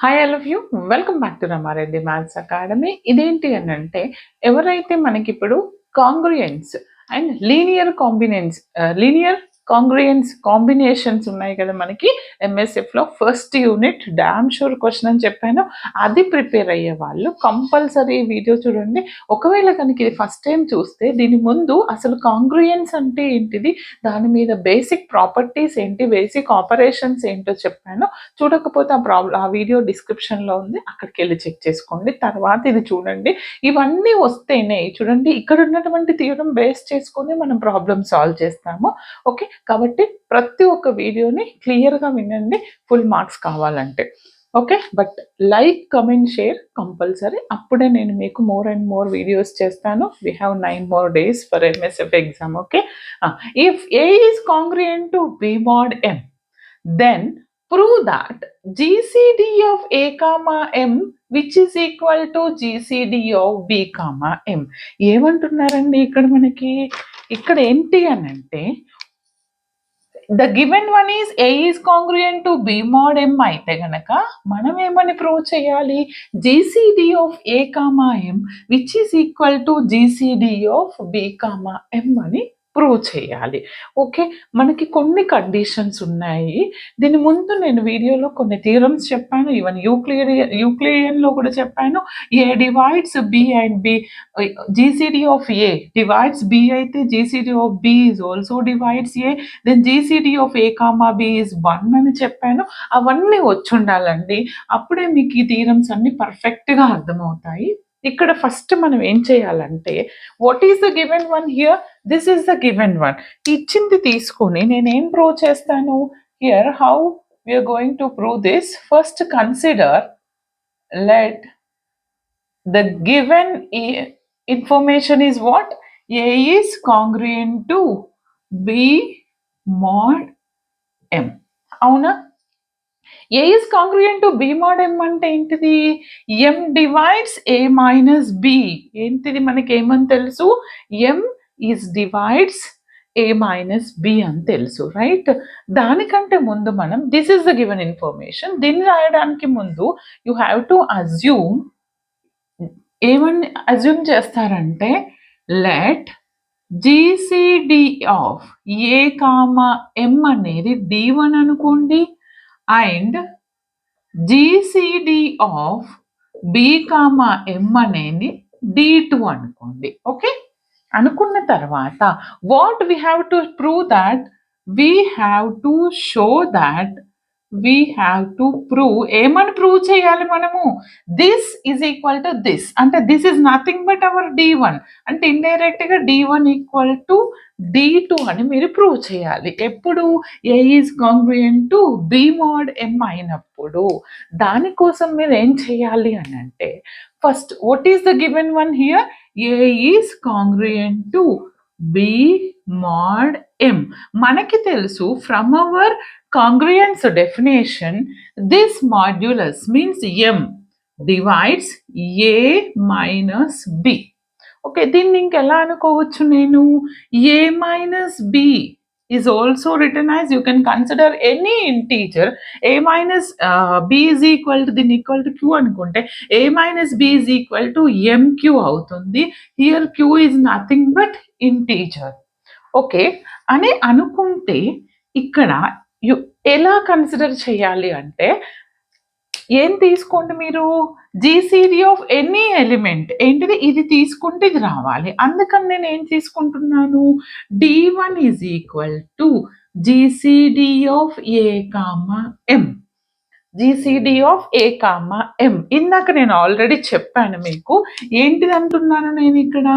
Hi all of you. Welcome back to Ramareddy maths academy. ఇదేంటి అని అంటే, ఎవరైతే మనకిప్పుడు congruence and linear congruence combinations ఉన్నాయి కదా మనకి ఎంఎస్ఎఫ్లో first unit damn sure question అని చెప్పాను. అది ప్రిపేర్ అయ్యే వాళ్ళు కంపల్సరీ వీడియో చూడండి. ఒకవేళ కనుక ఇది ఫస్ట్ టైం చూస్తే దీని ముందు అసలు కాంగ్రుయెన్స్ అంటే ఏంటిది, దాని మీద బేసిక్ ప్రాపర్టీస్ ఏంటి, బేసిక్ ఆపరేషన్స్ ఏంటో చెప్పాను. చూడకపోతే ఆ వీడియో డిస్క్రిప్షన్లో ఉంది, అక్కడికి వెళ్ళి చెక్ చేసుకోండి. తర్వాత ఇది చూడండి. ఇవన్నీ వస్తేనే చూడండి, ఇక్కడ ఉన్నటువంటి థియరం బేస్ చేసుకొని మనం ప్రాబ్లమ్ సాల్వ్ చేస్తాము. ఓకే, కాబట్టి ప్రతి ఒక్క వీడియోని క్లియర్గా వినండి ఫుల్ మార్క్స్ కావాలంటే. Okay, but like comment share compulsory, అప్పుడే నేను మీకు మోర్ అండ్ మోర్ వీడియోస్ చేస్తాను. We have 9 more days for MSF exam. Okay, if A is congruent to B mod m, then prove that GCD of A comma M which is equal to GCD of B comma M. ఏమంటున్నారండి ఇక్కడ మనకి, ఇక్కడ ఏంటి అని అంటే, the given one is A is congruent to B mod M అయితే గనక మనం ఏమని ప్రూవ్ చేయాలి, GCD of A comma M which is equal to GCD of B comma M అని ప్రూవ్ చేయాలి. ఓకే, మనకి కొన్ని కండిషన్స్ ఉన్నాయి. దీని ముందు నేను వీడియోలో కొన్ని థియరమ్స్ చెప్పాను, ఈవెన్ యూక్లిడియన్లో కూడా చెప్పాను. A divides B and B, GCD of A divides B అయితే GCD of B is also divides A, then GCD of A comma B is 1 అని చెప్పాను. అవన్నీ వచ్చి ఉండాలండి, అప్పుడే మీకు ఈ థియరమ్స్ అన్ని పర్ఫెక్ట్గా అర్థమవుతాయి. ఇక్కడ ఫస్ట్ మనం ఏం చేయాలంటే, what is the given one here, this is the given one. ఇచ్చింది తీసుకొని నేనేం ప్రూవ్ చేస్తాను here. How we are going to prove this, first consider let the given information is what, A is congruent to B mod M. అవునా, A is congruent to B mod M అంటే ఏంటిది, M divides A minus B. ఏంటిది మనకి ఏమని తెలుసు, M is divides A minus B అని తెలుసు, right. దానికంటే ముందు మనం this is the given information, దీన్ని రాయడానికి ముందు యూ హ్యావ్ టు అజ్యూమ్, ఏమని అజ్యూమ్ చేస్తారంటే, let GCD of A comma M అనేది D1 అనుకోండి, and GCD of B comma M అనేది D2 అనుకోండి. ఓకే, అనుకున్న తర్వాత what we have to prove that, we have to show that, we have to prove, ఏమని prove చేయాలి మనము, this is equal to this, అంటే this is nothing but hour D1, అంటే indirect గా D1 ఈక్వల్ టు D2 అని మీరు prove చేయాలి. ఎప్పుడు, A is congruent to B mod M అయినప్పుడు. దానికోసం మీరు ఏం చేయాలి అని అంటే, first what is the given one here, A is congruent to B mod M. మనకి తెలుసు from our congruence definition, this modulus means M divides A minus B. Okay, దీన్ని ఇంకెలా అనుకోవచ్చు నేను, A minus B is also written as, you can consider any integer, A minus B is equal to, దీన్ని equal to Q అనుకుంటే A minus B is equal to MQ అవుతుంది. Here Q is nothing but integer. Okay అని అనుకుంటే ఇక్కడ ఎలా consider చేయాలి అంటే, ఏం తీసుకోండి మీరు, జీసీడీ ఆఫ్ ఎనీ ఎలిమెంట్ ఏంటిది, ఇది తీసుకుంటే ఇది రావాలి. అందుకని నేను ఏం తీసుకుంటున్నాను, D1 is equal to GCD of A comma M, GCD of A comma M. ఇందాక నేను ఆల్రెడీ చెప్పాను మీకు, ఏంటిది అంటున్నాను నేను ఇక్కడ,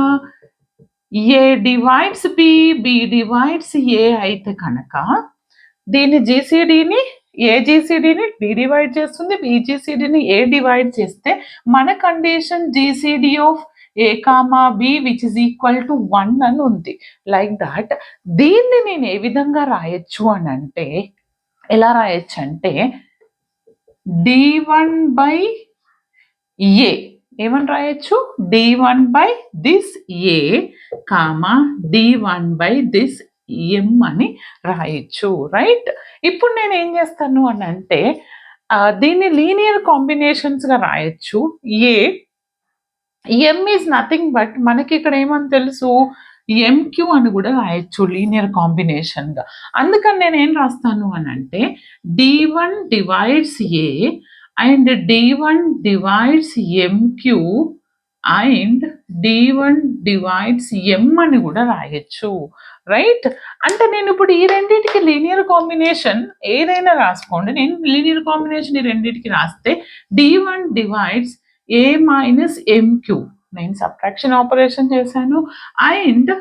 A divides B, B divides A అయితే కనుక దీని జీసీడీని, ఏ జీసీడీని బి డివైడ్ చేస్తుంది, బి జీసీడీని ఏ డివైడ్ చేస్తే మన condition GCD of A comma B which is equal to 1 అని ఉంది. లైక్ దాట్ దీన్ని నేను ఏ విధంగా రాయొచ్చు అని అంటే, ఎలా రాయొచ్చు అంటే, D1 బై ఏ, ఏమని రాయొచ్చు, D1 by this A comma D1 by this M అని రాయొచ్చు, రైట్. ఇప్పుడు నేను ఏం చేస్తాను అని అంటే, దీన్ని లీనియర్ కాంబినేషన్స్గా రాయొచ్చు. ఎం ఈజ్ నథింగ్ బట్ మనకి ఇక్కడ ఏమని తెలుసు, ఎంక్యూ అని కూడా రాయొచ్చు లీనియర్ కాంబినేషన్గా. అందుకని నేను ఏం రాస్తాను అని అంటే D1 divides A and D1 divides MQ and D1 divides M అని కూడా రాయొచ్చు, రైట్? అంటే నేను ఇప్పుడు ఈ రెండింటికి లీనియర్ కాంబినేషన్ ఏదైనా రాసుకోండి, నేను లీనియర్ కాంబినేషన్ ఈ రెండింటికి రాస్తే D1 divides A minus MQ, నేను సబ్ట్రాక్షన్ ఆపరేషన్ చేశాను, అండ్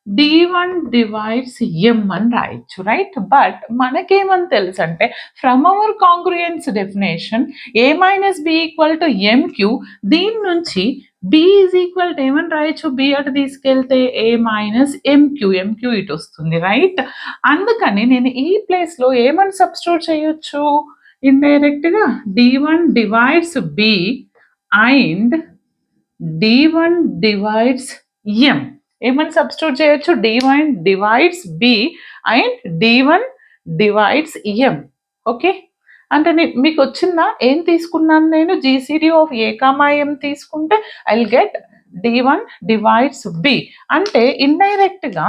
D1 డివైడ్స్ ఎం అని రాయొచ్చు, రైట్? బట్ మనకేమని తెలుసు అంటే from our congruence definition A minus B equal to MQ, దీని నుంచి బి ఈజ్ ఈక్వల్ టు ఏమని రాయొచ్చు, బి అటు తీసుకెళ్తే ఏ మైనస్ ఎంక్యూ ఇటు వస్తుంది, రైట్? అందుకని నేను ఈ ప్లేస్లో ఏమని సబ్స్టిట్యూట్ చేయొచ్చు, ఇండైరెక్ట్గా D1 divides B and D1 divides M ఏమని సబ్స్టిట్యూట్ చేయొచ్చు, D1 divides B and D1 divides M. Okay, అంటే మీకు వచ్చిందా? ఏం తీసుకున్నాను నేను, GCD of A comma M తీసుకుంటే I will get D1 divides B. అంటే ఇండైరెక్ట్గా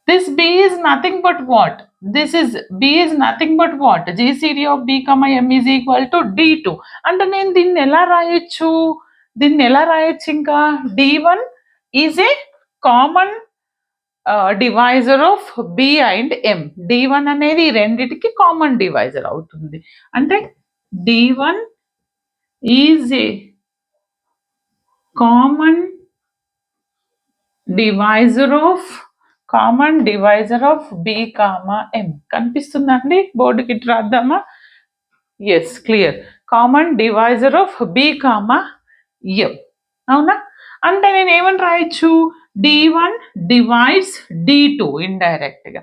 this b is nothing but what, b is nothing but what, gcd of b comma m is equal to d2. అంటే నేను దీన్ని ఎలా రాయొచ్చు, ఇంకా d1 is a common divisor of b and m. d1 అనేది ఈ రెండిటికి కామన్ డివైజర్ అవుతుంది. అంటే d1 is a common divisor of b comma m. కనిపిస్తుందండి? బోర్డుకి ఇటు రాద్దామా? Yes, clear. Common divisor of b comma m, అవునా? అంటే నేను ఏమని రాయొచ్చు, D1 డివైడ్స్ D2 ఇండైరెక్ట్గా.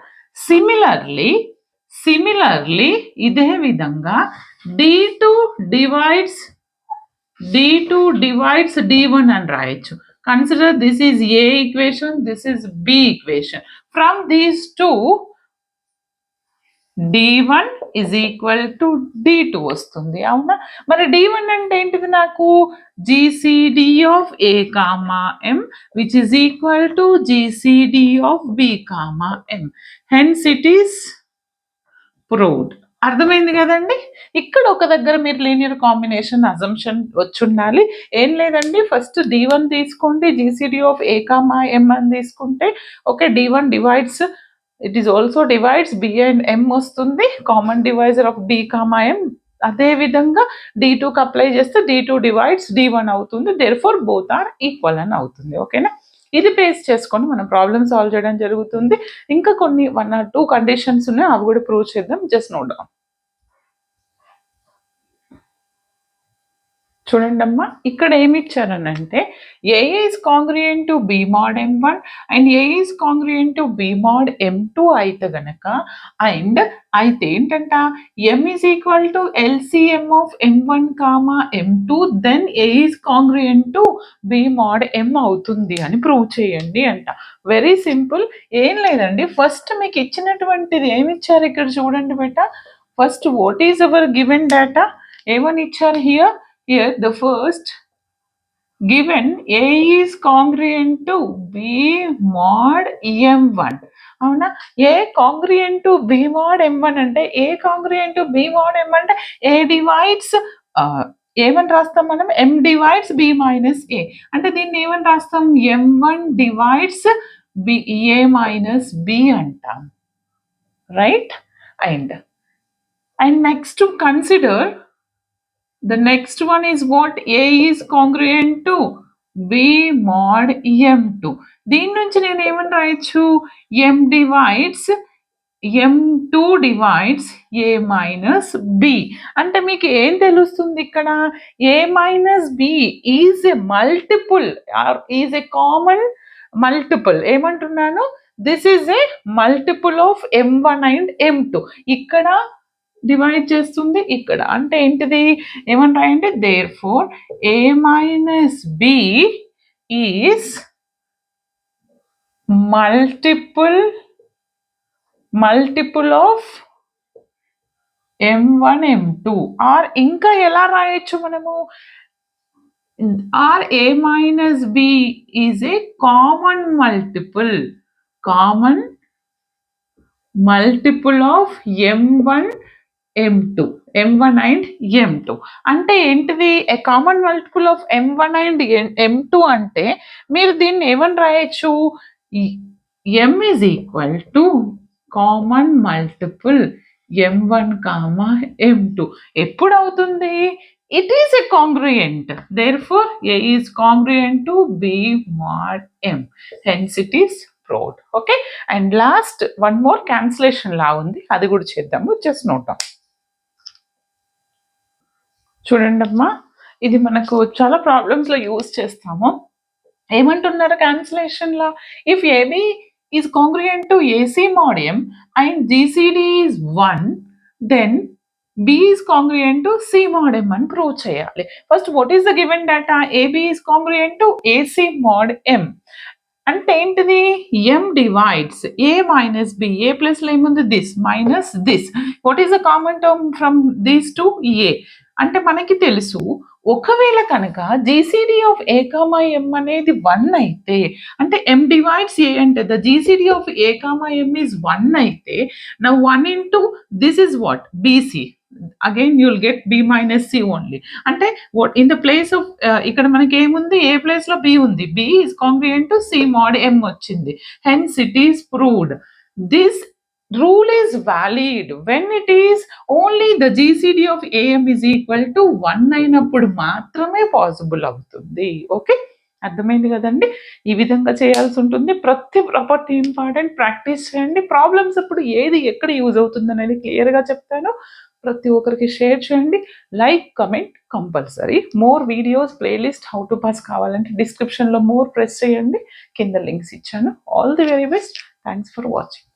సిమిలర్లీ ఇదే విధంగా D2 డివైడ్స్ D1 అని రాయొచ్చు. Consider this is A equation, this is B equation. From these two, D1 is equal to D2 వస్తుంది, అవునా? మరి D1 అంటే ఏంటిది, నాకు GCD of A comma M which is equal to GCD of B comma M. Hence it is proved. అర్థమైంది కదండి? ఇక్కడ ఒక దగ్గర మీరు లీనియర్ కాంబినేషన్ అజంప్షన్ వచ్చుండాలి. ఏం లేదండి, ఫస్ట్ D1 తీసుకోండి, GCD of A comma M అని తీసుకుంటే okay, D1 divides, it is also divides B and M వస్తుంది, common divisor of B comma M. అదే విధంగా D2కి అప్లై చేస్తే D2 డివైడ్స్ D1 అవుతుంది, దేర్ఫోర్ బోత్ ఆర్ ఈక్వల్ అని అవుతుంది. ఓకేనా? ఇది బేస్ చేసుకొని మనం ప్రాబ్లమ్ సాల్వ్ చేయడం జరుగుతుంది. ఇంకా కొన్ని 1 or 2 కండిషన్స్ ఉన్నాయి, అవి కూడా ప్రూవ్ చేద్దాం. Just note down. చూడండి అమ్మా, ఇక్కడ ఏమి ఇచ్చారనంటే A is congruent to B mod m1 and A is congruent to B mod m2 అయితే గనక, అండ్ అయితే ఏంటంట m is equal to LCM of m1 comma m2, then A is congruent to B mod m అవుతుంది అని prove చేయండి అంట. Very simple, ఏం లేదండి, ఫస్ట్ మీకు ఇచ్చినటువంటిది ఏమి ఇచ్చారు ఇక్కడ చూడండి బేట. First what is our given data, ఏమని ఇచ్చారు here? Here the first given A is congruent to B mod M1, అవునా? A congruent to B mod M1 అంటే A congruent to B mod M అంటే A డివైడ్స్ ఏమని రాస్తాం మనం, M divides B minus A. అంటే దీన్ని ఏమని రాస్తాం, M1 divides B A minus B అంటాం, right? And next to consider the next one is what, A is congruent to B mod M2. దీని నుంచి నేను ఏమని రాయొచ్చు, M divides M2 divides A minus B. అంటే మీకు ఏం తెలుస్తుంది ఇక్కడ, A minus B is a multiple or is a common multiple. ఏమంటున్నాను, this is a multiple of M1 and M2. ఇక్కడ డివైడ్ చేస్తుంది ఇక్కడ, అంటే ఏంటిది, ఏమని రాయండి, therefore A minus B is multiple of M1 M2 or ఇంకా ఎలా రాయొచ్చు మనము or A minus B is a common multiple of M1 M2 M1 and M2 అంటే ఏంటిది a common multiple of M1 and M2 అంటే మీరు దీన్ని ఏమని రాయొచ్చు M is equal to common multiple M1 comma M2 ఎప్పుడు అవుతుంది it is a congruent therefore A is congruent to B mod M hence it is proved. Okay and last one more cancellation law ఉంది అది కూడా చేద్దాము just note down. చూడండి అమ్మా ఇది మనకు చాలా ప్రాబ్లమ్స్ లో యూజ్ చేస్తాము. ఏమంటున్నారు cancellation law if AB is congruent to AC mod M and GCD is 1 then B is congruent to C mod M అని ప్రూవ్ చేయాలి. First what is the given data AB is congruent to AC mod M అంటే ఏంటిది M divides A minus B A plus లో ఏముంది this minus this what is the common term from these two A అంటే మనకి తెలుసు ఒకవేళ కనుక GCD of A comma M అనేది 1 అయితే అంటే ఎం డివైడ్స్ ఏ అంటే the GCD of A comma M is 1 అయితే నా 1 into this is what BC again you'll get B minus C only అంటే ఇన్ ద ప్లేస్ ఆఫ్ ఇక్కడ మనకి ఏముంది ఏ ప్లేస్ లో బి ఉంది B is congruent to C mod M వచ్చింది hence it is proved. This rule is valid when it is only the GCD of AM is equal to 1 అయినప్పుడు మాత్రమే possible అవుతుంది. Okay అర్థమైంది కదండి ఈ విధంగా చేయాల్సి ఉంటుంది. ప్రతి ప్రాపర్టీ ఇంపార్టెంట్ ప్రాక్టీస్ చేయండి. ప్రాబ్లమ్స్ అప్పుడు ఏది ఎక్కడ యూజ్ అవుతుంది అనేది క్లియర్గా చెప్తాను. ప్రతి ఒక్కరికి షేర్ చేయండి. Like comment compulsory. More videos playlist how to pass కావాలంటే డిస్క్రిప్షన్లో మోర్ ప్రెస్ చేయండి. కింద లింక్స్ ఇచ్చాను. All the very best. Thanks for watching.